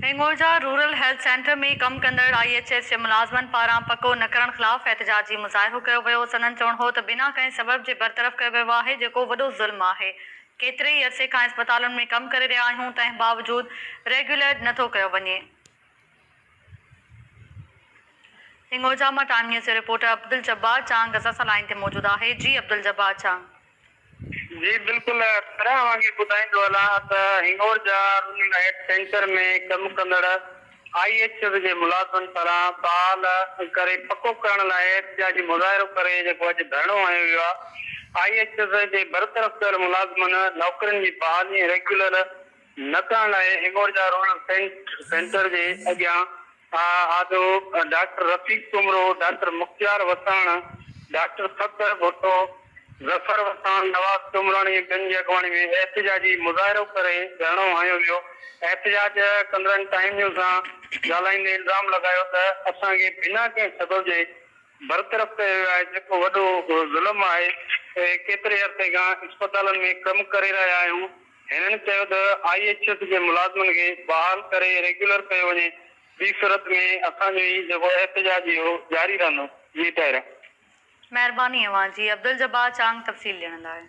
हिंगोजा rural health centre में कम कंदड़ IHS जे मुलाज़मनि पारां पको न करण ख़िलाफ़ एहतजाजी मुज़ाहिरो कयो वियो। संदनि चवणु हो त बिना कंहिं सबब जे बरतरफ़ कयो वियो आहे, जेको वॾो ज़ुल्म आहे। केतिरे ई अरसे खां इस्पतालुनि में कमु करे रहिया आहियूं, तंहिं बावजूदि रेगुलर नथो कयो वञे। हिंगोजा मां टाइम न्यूज़ जो रिपोर्टर अब्दुल जब्बार चांग असां सां लाइन ते मौजूदु आहे। जी अब्दुल जब्बार चांग। जी बिल्कुल तव्हांखे ॿुधाईंदो हलां त हिंगोजा रूरल हेल्थ सेंटर में कमु कंदड़ IHS जे मुलाज़मनि पारां बहाल करे पको करण लाइ एहतिजाजी मुज़ाहिरो करे जेको अॼु धरणो हयो वियो आहे। IHS जे बरतरफ़ कयल मुलाज़मनि नौकरियुनि जी बहाली रेगुलर न करण लाइ हिंगोजा रूरल सेंटर जे अॻियां आदो डॉक्टर रफ़ीक कुमरो, डॉक्टर मुख्तियार वसाण, डॉक्टर सफदर भुट्टो, ज़फर वसाण, नवाज़ कुमरानी ॿिनि जी अॻुवाणी में एहतिजाजी मुज़ाहिरो करे धरणो हयो वियो। एहतिजाज कंदड़नि टाइम न्यूज़ सां ॻाल्हाईंदे इल्ज़ाम लॻायो त असांखे बिना कंहिं सबब जे बरतरफ़ कयो वियो आहे, जेको वॾो ज़ुल्म आहे। केतिरे अरसे खां इस्पतालनि में कमु करे रहिया आहियूं। हिननि चयो त IHS जे मुलाज़मनि खे बहाल करे रेगुलर कयो वञे, ॿी सूरत में असांजो ई जेको एहतिजाज इहो जारी रहंदो। जी ताहिरा। महिरबानी अवां जी अब्दुल जब्बार चांग तफ़सील ॾियण लाइ।